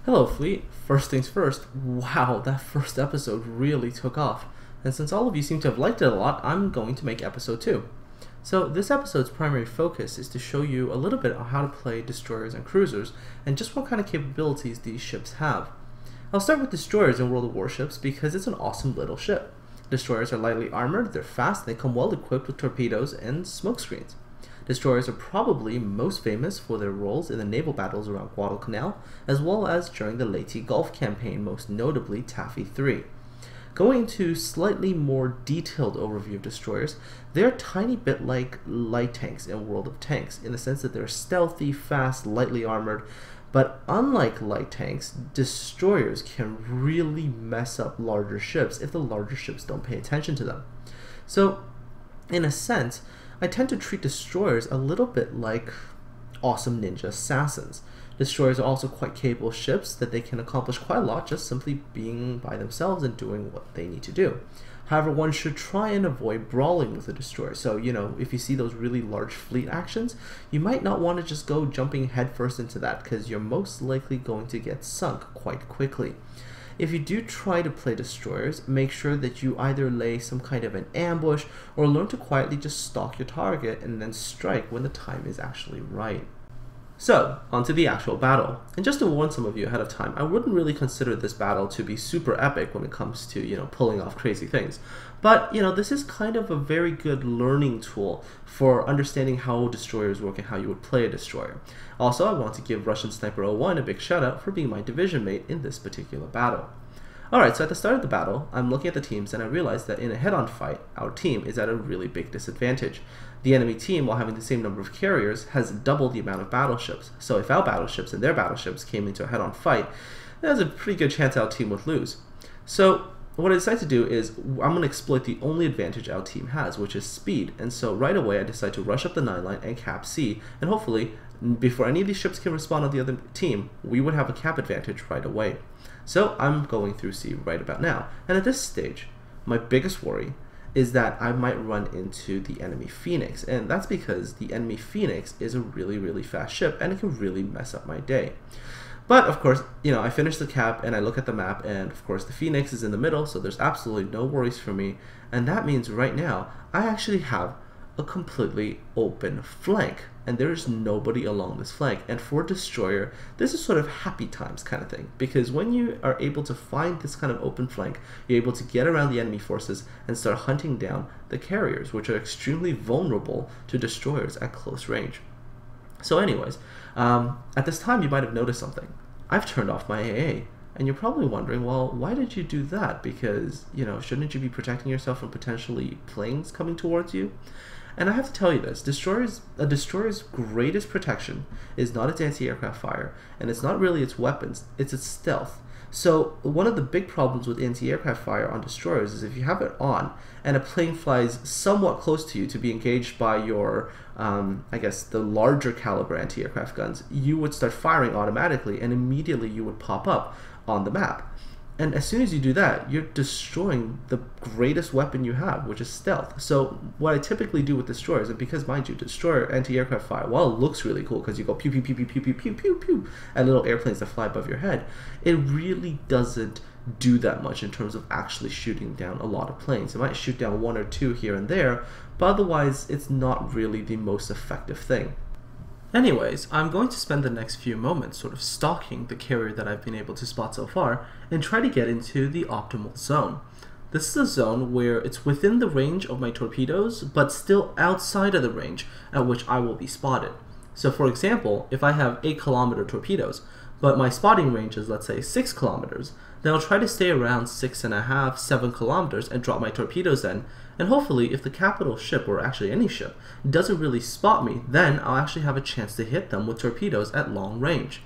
Hello, Fleet. First things first, wow, that first episode really took off. And since all of you seem to have liked it a lot, I'm going to make episode 2. So this episode's primary focus is to show you a little bit on how to play destroyers and cruisers, and just what kind of capabilities these ships have. I'll start with destroyers in World of Warships because it's an awesome little ship. Destroyers are lightly armored, they're fast, they come well equipped with torpedoes and smoke screens. Destroyers are probably most famous for their roles in the naval battles around Guadalcanal, as well as during the Leyte Gulf campaign, most notably Taffy 3. Going into slightly more detailed overview of destroyers, they're a tiny bit like light tanks in World of Tanks, in the sense that they're stealthy, fast, lightly armored, but unlike light tanks, destroyers can really mess up larger ships if the larger ships don't pay attention to them. So, in a sense, I tend to treat destroyers a little bit like awesome ninja assassins. Destroyers are also quite capable ships that they can accomplish quite a lot just simply being by themselves and doing what they need to do. However, one should try and avoid brawling with a destroyer. So, if you see those really large fleet actions, you might not want to just go jumping headfirst into that because you're most likely going to get sunk quite quickly. If you do try to play destroyers, make sure that you either lay some kind of an ambush or learn to quietly just stalk your target and then strike when the time is actually right. So, onto the actual battle. And just to warn some of you ahead of time, I wouldn't really consider this battle to be super epic when it comes to, pulling off crazy things. But, this is kind of a very good learning tool for understanding how destroyers work and how you would play a destroyer. Also, I want to give Russian Sniper 01 a big shout out for being my division mate in this particular battle. Alright, so at the start of the battle, I'm looking at the teams and I realize that in a head-on fight, our team is at a really big disadvantage. The enemy team, while having the same number of carriers, has double the amount of battleships. So if our battleships and their battleships came into a head-on fight, there's a pretty good chance our team would lose. So what I decide to do is I'm going to exploit the only advantage our team has, which is speed. And so right away I decide to rush up the 9 line and cap C, and hopefully before any of these ships can respond on the other team, we would have a cap advantage right away. So I'm going through C right about now, and at this stage, my biggest worry is that I might run into the enemy Phoenix, and that's because the enemy Phoenix is a really fast ship, and it can really mess up my day. But of course, I finish the cap and I look at the map, and of course the Phoenix is in the middle, so there's absolutely no worries for me, and that means right now I actually have a completely open flank, and there's nobody along this flank. And for destroyer, this is sort of happy times kind of thing, because when you are able to find this kind of open flank, you're able to get around the enemy forces and start hunting down the carriers, which are extremely vulnerable to destroyers at close range. So anyways, at this time you might have noticed something. I've turned off my AA. And you're probably wondering, well, why did you do that? Because, shouldn't you be protecting yourself from potentially planes coming towards you? And I have to tell you this, a destroyer's greatest protection is not its anti-aircraft fire, and it's not really its weapons, it's its stealth. So one of the big problems with anti-aircraft fire on destroyers is if you have it on, and a plane flies somewhat close to you to be engaged by your, I guess, the larger caliber anti-aircraft guns, you would start firing automatically, and immediately you would pop up on the map. And as soon as you do that, you're destroying the greatest weapon you have, which is stealth. So what I typically do with destroyers, and because mind you, destroyer anti-aircraft fire, while it looks really cool because you go pew pew pew pew pew pew pew pew pew at little airplanes that fly above your head, it really doesn't do that much in terms of actually shooting down a lot of planes. It might shoot down 1 or 2 here and there, but otherwise it's not really the most effective thing. Anyways, I'm going to spend the next few moments sort of stalking the carrier that I've been able to spot so far and try to get into the optimal zone. This is a zone where it's within the range of my torpedoes, but still outside of the range at which I will be spotted. So for example, if I have 8-kilometer torpedoes, but my spotting range is, let's say, 6 kilometers, then I'll try to stay around 6.5, 7 kilometers and drop my torpedoes in, and hopefully if the capital ship, or actually any ship, doesn't really spot me, then I'll actually have a chance to hit them with torpedoes at long range.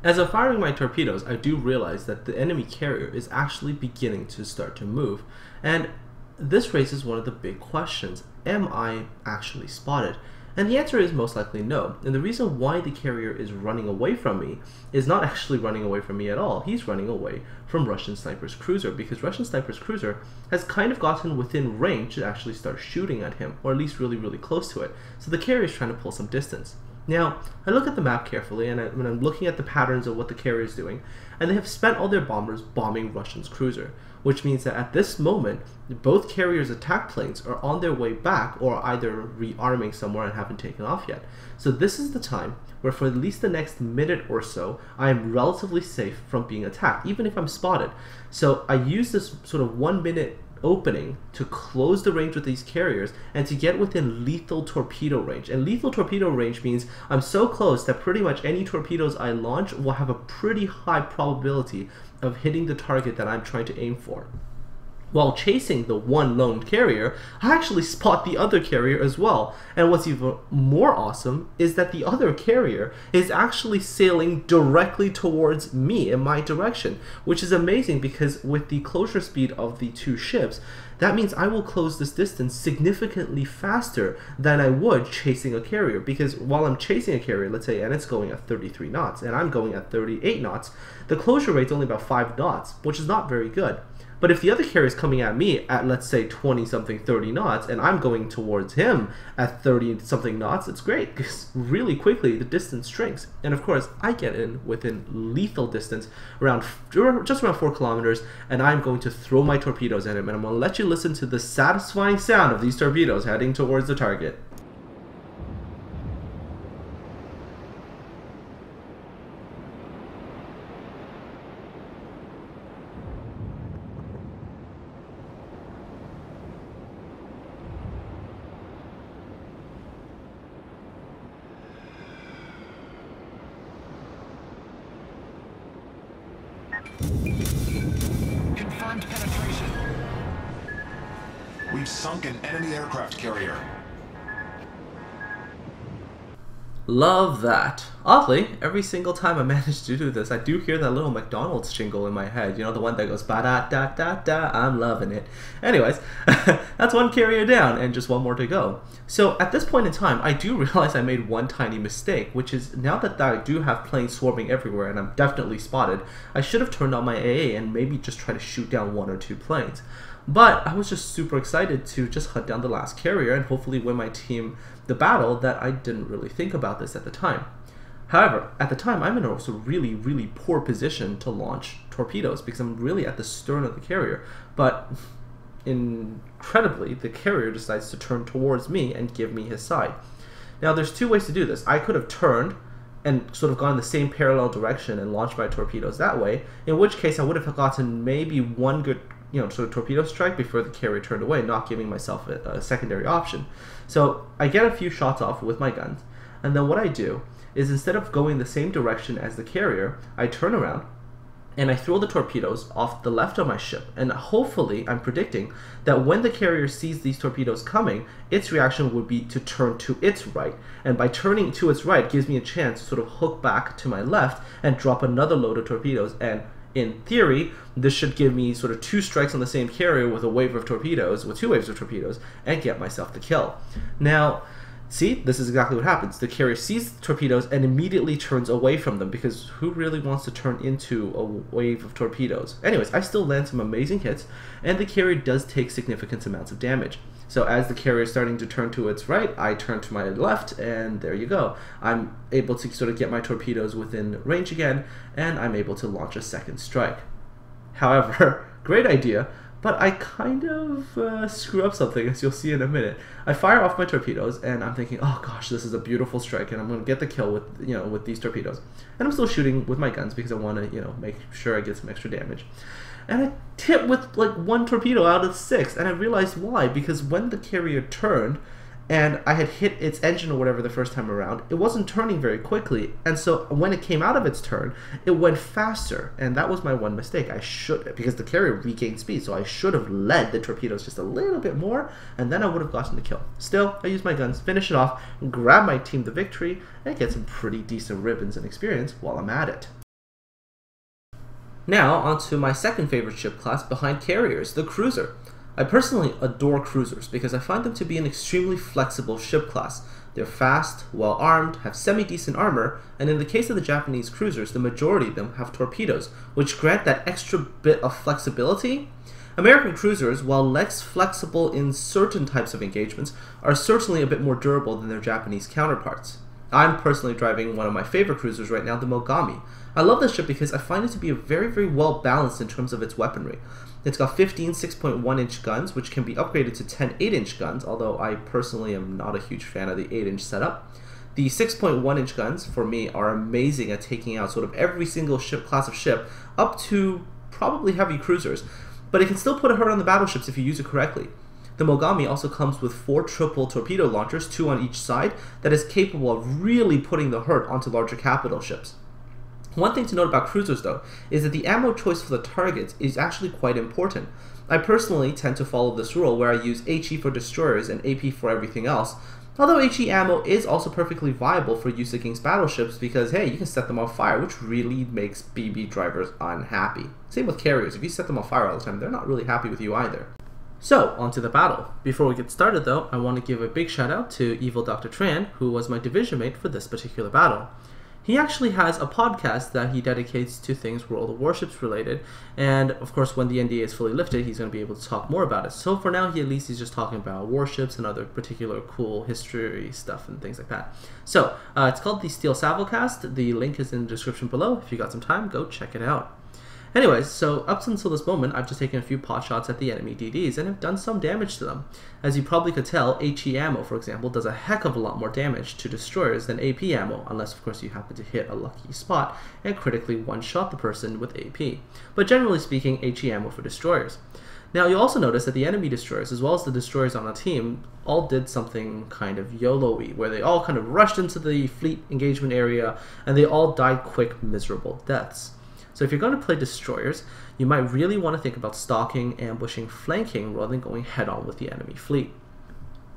As I'm firing my torpedoes, I do realize that the enemy carrier is actually beginning to start to move, and this raises one of the big questions: am I actually spotted? And the answer is most likely no. And the reason why the carrier is running away from me is not actually running away from me at all. He's running away from Russian Sniper's cruiser, because Russian Sniper's cruiser has kind of gotten within range to actually start shooting at him, or at least really close to it. So the carrier is trying to pull some distance. Now, I look at the map carefully, and when I'm looking at the patterns of what the carrier is doing, and they have spent all their bombers bombing Russian's cruiser, which means that at this moment, both carriers' attack planes are on their way back or either rearming somewhere and haven't taken off yet. So this is the time where for at least the next minute or so, I am relatively safe from being attacked, even if I'm spotted. So I use this sort of 1 minute opening to close the range with these carriers and to get within lethal torpedo range. And lethal torpedo range means I'm so close that pretty much any torpedoes I launch will have a pretty high probability of hitting the target that I'm trying to aim for. While chasing the one lone carrier, I actually spot the other carrier as well. And what's even more awesome is that the other carrier is actually sailing directly towards me in my direction, which is amazing because with the closure speed of the two ships, that means I will close this distance significantly faster than I would chasing a carrier. Because while I'm chasing a carrier, let's say, and it's going at 33 knots, and I'm going at 38 knots, the closure rate's only about 5 knots, which is not very good. But if the other carrier is coming at me at, let's say, 20-something, 30 knots, and I'm going towards him at 30-something knots, it's great, because really quickly the distance shrinks. And of course, I get in within lethal distance, just around 4 kilometers, and I'm going to throw my torpedoes at him, and I'm going to let you listen to the satisfying sound of these torpedoes heading towards the target. Confirmed penetration. We've sunk an enemy aircraft carrier. Love that. Oddly, every single time I manage to do this, I do hear that little McDonald's jingle in my head. You know, the one that goes ba-da-da-da-da, I'm loving it. Anyways, that's one carrier down and just one more to go. So at this point in time, I do realize I made one tiny mistake, which is now that I do have planes swarming everywhere and I'm definitely spotted, I should have turned on my AA and maybe just try to shoot down 1 or 2 planes. But I was just super excited to just hunt down the last carrier and hopefully win my team the battle that I didn't really think about this at the time. However, at the time, I'm in a really, really poor position to launch torpedoes because I'm really at the stern of the carrier. But incredibly, the carrier decides to turn towards me and give me his side. Now, there's 2 ways to do this. I could have turned and sort of gone the same parallel direction and launched my torpedoes that way, in which case I would have gotten maybe one good sort of torpedo strike before the carrier turned away, not giving myself a secondary option. So I get a few shots off with my guns, and then what I do is instead of going the same direction as the carrier, I turn around and I throw the torpedoes off the left of my ship, and hopefully I'm predicting that when the carrier sees these torpedoes coming, its reaction would be to turn to its right, and by turning to its right gives me a chance to sort of hook back to my left and drop another load of torpedoes. And in theory, this should give me sort of 2 strikes on the same carrier with a wave of torpedoes, with 2 waves of torpedoes, and get myself the kill. Now, see, this is exactly what happens. The carrier sees the torpedoes and immediately turns away from them, because who really wants to turn into a wave of torpedoes? Anyways, I still land some amazing hits, and the carrier does take significant amounts of damage. So as the carrier is starting to turn to its right, I turn to my left, and there you go. I'm able to sort of get my torpedoes within range again, and I'm able to launch a second strike. However, great idea, but I kind of screw up something, as you'll see in a minute. I fire off my torpedoes, and I'm thinking, oh gosh, this is a beautiful strike, and I'm going to get the kill with, with these torpedoes. And I'm still shooting with my guns because I want to, make sure I get some extra damage. And I hit with like 1 torpedo out of 6, and I realized why. Because when the carrier turned, and I had hit its engine or whatever the first time around, it wasn't turning very quickly, and so when it came out of its turn, it went faster, and that was my one mistake. I should, because the carrier regained speed, so I should have led the torpedoes just a little bit more, and then I would have gotten the kill. Still, I used my guns, finish it off, grab my team the victory, and get some pretty decent ribbons and experience while I'm at it. Now, onto my second favorite ship class behind carriers, the cruiser. I personally adore cruisers because I find them to be an extremely flexible ship class. They're fast, well-armed, have semi-decent armor, and in the case of the Japanese cruisers, the majority of them have torpedoes, which grant that extra bit of flexibility. American cruisers, while less flexible in certain types of engagements, are certainly a bit more durable than their Japanese counterparts. I'm personally driving one of my favorite cruisers right now, the Mogami. I love this ship because I find it to be very, very well balanced in terms of its weaponry. It's got 15 6.1-inch guns, which can be upgraded to 10 8-inch guns, although I personally am not a huge fan of the 8-inch setup. The 6.1-inch guns, for me, are amazing at taking out sort of every single class of ship, up to probably heavy cruisers, but it can still put a hurt on the battleships if you use it correctly. The Mogami also comes with 4 triple torpedo launchers, 2 on each side, that is capable of really putting the hurt onto larger capital ships. One thing to note about cruisers, though, is that the ammo choice for the targets is actually quite important. I personally tend to follow this rule where I use HE for destroyers and AP for everything else, although HE ammo is also perfectly viable for use against battleships because, hey, you can set them on fire, which really makes BB drivers unhappy. Same with carriers. If you set them on fire all the time, they're not really happy with you either. So, on to the battle. Before we get started though, I want to give a big shout out to Evil Dr. Tran, who was my division mate for this particular battle. He actually has a podcast that he dedicates to things World of Warships related, and of course when the NDA is fully lifted, he's going to be able to talk more about it. So for now, he's just talking about warships and other particular cool history stuff and things like that. So, it's called the Steel Savilcast. The link is in the description below. If you got some time, go check it out. Anyways, so up until this moment, I've just taken a few pot shots at the enemy DDs and have done some damage to them. As you probably could tell, HE ammo, for example, does a heck of a lot more damage to destroyers than AP ammo, unless of course you happen to hit a lucky spot and critically one-shot the person with AP. But generally speaking, HE ammo for destroyers. Now you'll also notice that the enemy destroyers, as well as the destroyers on a team, all did something kind of YOLO-y, where they all kind of rushed into the fleet engagement area and they all died quick, miserable deaths. So if you're going to play destroyers, you might really want to think about stalking, ambushing, flanking, rather than going head-on with the enemy fleet.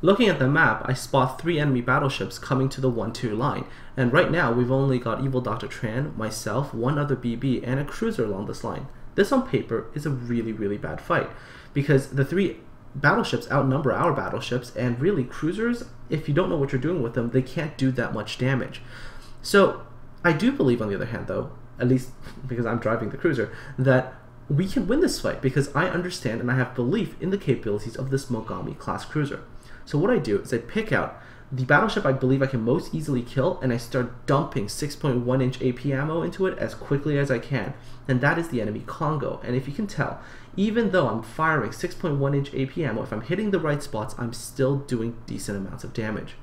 Looking at the map, I spot 3 enemy battleships coming to the 1-2 line, and right now we've only got Evil Dr. Tran, myself, 1 other BB, and a cruiser along this line. This on paper is a really, really bad fight, because the 3 battleships outnumber our battleships, and really cruisers, if you don't know what you're doing with them, they can't do that much damage. So I do believe, on the other hand though, at least because I'm driving the cruiser, that we can win this fight because I understand and I have belief in the capabilities of this Mogami class cruiser. So what I do is I pick out the battleship I believe I can most easily kill and I start dumping 6.1-inch AP ammo into it as quickly as I can, and that is the enemy Congo. And if you can tell, even though I'm firing 6.1-inch AP ammo, if I'm hitting the right spots, I'm still doing decent amounts of damage.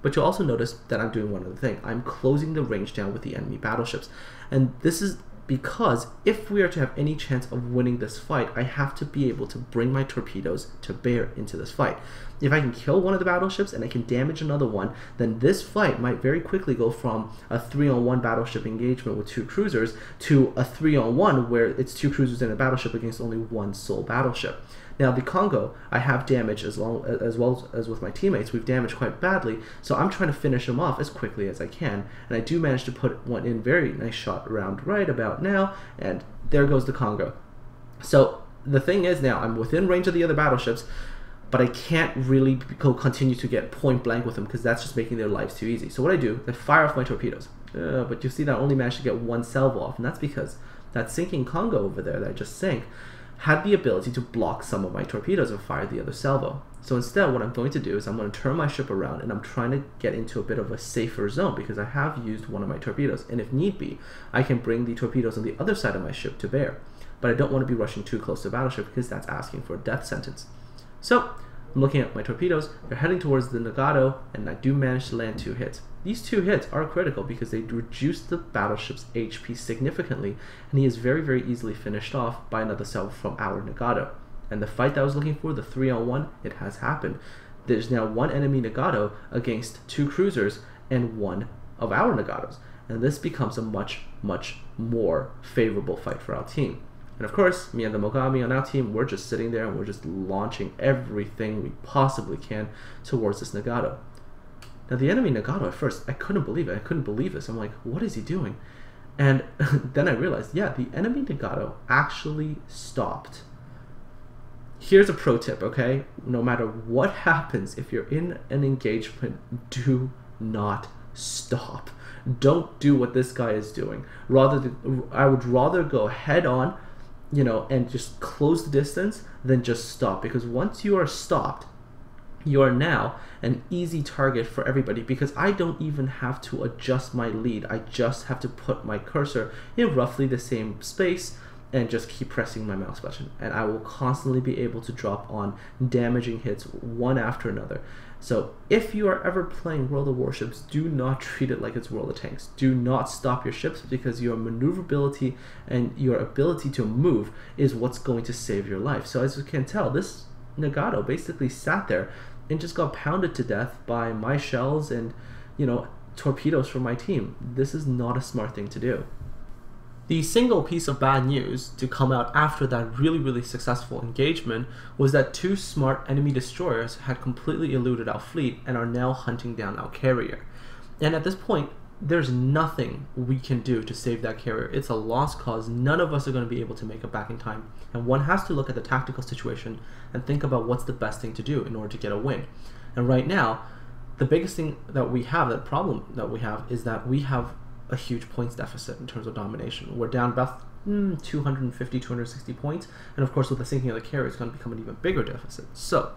But you'll also notice that I'm doing one other thing. I'm closing the range down with the enemy battleships. And this is because if we are to have any chance of winning this fight, I have to be able to bring my torpedoes to bear into this fight. If I can kill one of the battleships and I can damage another one, then this fight might very quickly go from a 3-on-1 battleship engagement with 2 cruisers to a 3-on-1 where it's 2 cruisers and a battleship against only 1 sole battleship. Now the Congo, I have damaged as well as with my teammates. We've damaged quite badly, so I'm trying to finish them off as quickly as I can. And I do manage to put one in, very nice shot around right about now, and there goes the Congo. So the thing is now, I'm within range of the other battleships, but I can't really continue to get point blank with them because that's just making their lives too easy. So what I do, I fire off my torpedoes. But you see that I only managed to get 1 salvo off, and that's because that sinking Congo over there that I just sank had the ability to block some of my torpedoes and fire the other salvo. So instead, what I'm going to do is I'm going to turn my ship around and I'm trying to get into a bit of a safer zone because I have used one of my torpedoes, and if need be, I can bring the torpedoes on the other side of my ship to bear. But I don't want to be rushing too close to the battleship because that's asking for a death sentence. So I'm looking at my torpedoes, they're heading towards the Nagato, and I do manage to land 2 hits. These 2 hits are critical because they reduce the battleship's HP significantly, and he is very, very easily finished off by another salvo from our Nagato. And the fight that I was looking for, the 3-on-1, it has happened. There's now 1 enemy Nagato against 2 cruisers and 1 of our Nagatos, and this becomes a much, much more favorable fight for our team. And of course, me and the Mogami on our team, we're just sitting there and we're just launching everything we possibly can towards this Nagato. Now the enemy Nagato, at first, I couldn't believe it. I couldn't believe this. I'm like, what is he doing? And then I realized, yeah, the enemy Nagato actually stopped. Here's a pro tip, okay? No matter what happens, if you're in an engagement, do not stop. Don't do what this guy is doing. I would rather go head on, you know, and just close the distance than just stop, because once you are stopped, you are now an easy target for everybody, because I don't even have to adjust my lead. I just have to put my cursor in roughly the same space and just keep pressing my mouse button, and I will constantly be able to drop on damaging hits one after another. So if you are ever playing World of Warships, do not treat it like it's World of Tanks. Do not stop your ships, because your maneuverability and your ability to move is what's going to save your life. So as you can tell, this Nagato basically sat there and just got pounded to death by my shells and, you know, torpedoes from my team. This is not a smart thing to do. The single piece of bad news to come out after that really successful engagement was that 2 smart enemy destroyers had completely eluded our fleet and are now hunting down our carrier. And at this point, there's nothing we can do to save that carrier. It's a lost cause. None of us are going to be able to make it back in time. And one has to look at the tactical situation and think about what's the best thing to do in order to get a win. And right now, the biggest thing that we have, the problem that we have, is that we have a huge points deficit in terms of domination. We're down about 250, 260 points, and of course with the sinking of the carrier, it's going to become an even bigger deficit. So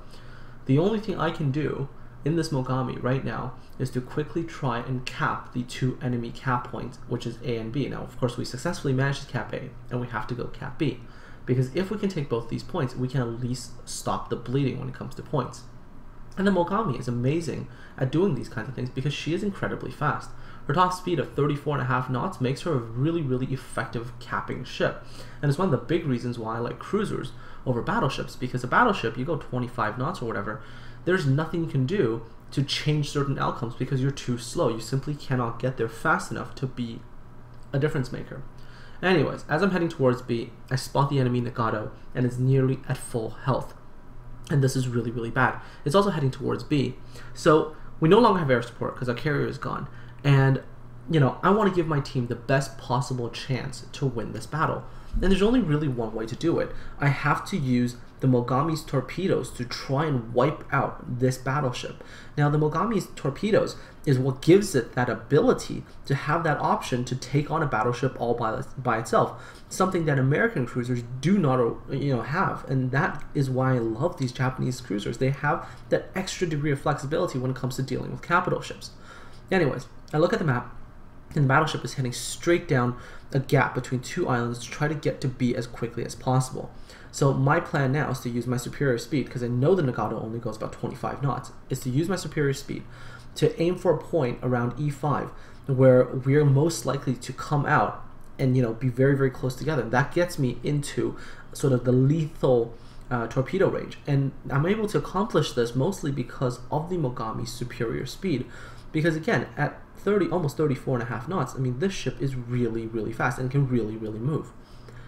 the only thing I can do in this Mogami right now is to quickly try and cap the 2 enemy cap points, which is A and B. Now of course we successfully managed to cap A, and we have to go cap B, because if we can take both these points, we can at least stop the bleeding when it comes to points. And the Mogami is amazing at doing these kinds of things because she is incredibly fast. Her top speed of 34.5 knots makes her a really effective capping ship. And it's one of the big reasons why I like cruisers over battleships, because a battleship, you go 25 knots or whatever, there's nothing you can do to change certain outcomes because you're too slow. You simply cannot get there fast enough to be a difference maker. Anyways, as I'm heading towards B, I spot the enemy Nagato and it's nearly at full health. And this is really bad. It's also heading towards B. So we no longer have air support because our carrier is gone. And, you know, I want to give my team the best possible chance to win this battle. And there's only really one way to do it. I have to use the Mogami's torpedoes to try and wipe out this battleship. Now, the Mogami's torpedoes is what gives it that ability to have that option to take on a battleship all by itself. Something that American cruisers do not, have. And that is why I love these Japanese cruisers. They have that extra degree of flexibility when it comes to dealing with capital ships. Anyways, I look at the map, and the battleship is heading straight down a gap between 2 islands to try to get to B as quickly as possible. So my plan now is to use my superior speed, because I know the Nagato only goes about 25 knots, is to use my superior speed to aim for a point around E5 where we're most likely to come out and, you know, be very close together. That gets me into sort of the lethal torpedo range. And I'm able to accomplish this mostly because of the Mogami's superior speed. Because again, at almost 34.5 knots, I mean, this ship is really fast and can really move.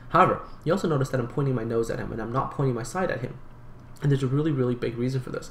However, you also notice that I'm pointing my nose at him and I'm not pointing my side at him. And there's a really big reason for this.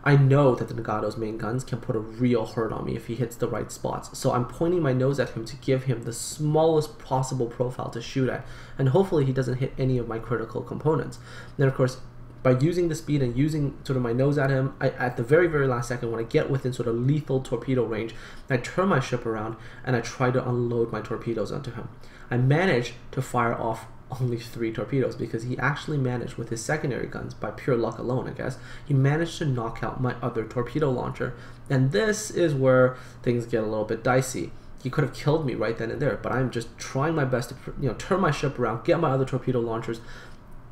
I know that the Nagato's main guns can put a real hurt on me if he hits the right spots. So I'm pointing my nose at him to give him the smallest possible profile to shoot at. And hopefully he doesn't hit any of my critical components. Then of course, by using the speed and using sort of my nose at him, at the very last second, when I get within sort of lethal torpedo range, I turn my ship around and I try to unload my torpedoes onto him. I managed to fire off only 3 torpedoes because he actually managed, with his secondary guns, by pure luck alone I guess, he managed to knock out my other torpedo launcher. And this is where things get a little bit dicey. He could have killed me right then and there, but I'm just trying my best to, you know, turn my ship around, get my other torpedo launchers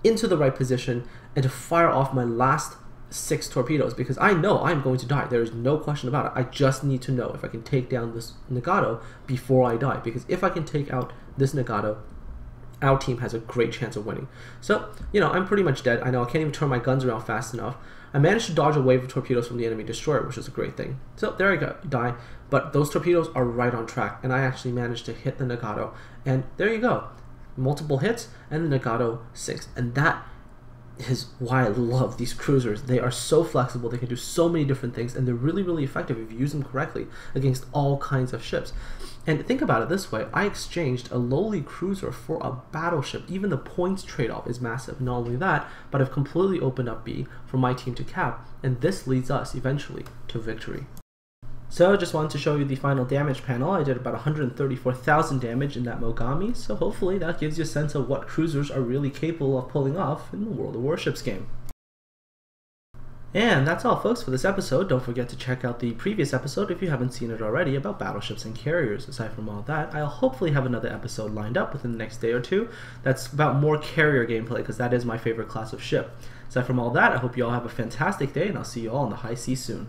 into the right position, and to fire off my last 6 torpedoes, because I know I'm going to die. There is no question about it. I just need to know if I can take down this Nagato before I die, because if I can take out this Nagato, our team has a great chance of winning. So, you know, I'm pretty much dead. I know I can't even turn my guns around fast enough. I managed to dodge a wave of torpedoes from the enemy destroyer, which is a great thing. So there I go, die. But those torpedoes are right on track, and I actually managed to hit the Nagato. And there you go. Multiple hits, and the Nagato sinks. And that is why I love these cruisers. They are so flexible, they can do so many different things, and they're really effective if you use them correctly against all kinds of ships. And think about it this way, I exchanged a lowly cruiser for a battleship. Even the points trade-off is massive. Not only that, but I've completely opened up B for my team to cap, and this leads us eventually to victory. So I just wanted to show you the final damage panel. I did about 134,000 damage in that Mogami, so hopefully that gives you a sense of what cruisers are really capable of pulling off in the World of Warships game. And that's all, folks, for this episode. Don't forget to check out the previous episode if you haven't seen it already about battleships and carriers. Aside from all that, I'll hopefully have another episode lined up within the next day or two that's about more carrier gameplay, because that is my favorite class of ship. Aside from all that, I hope you all have a fantastic day, and I'll see you all in the high seas soon.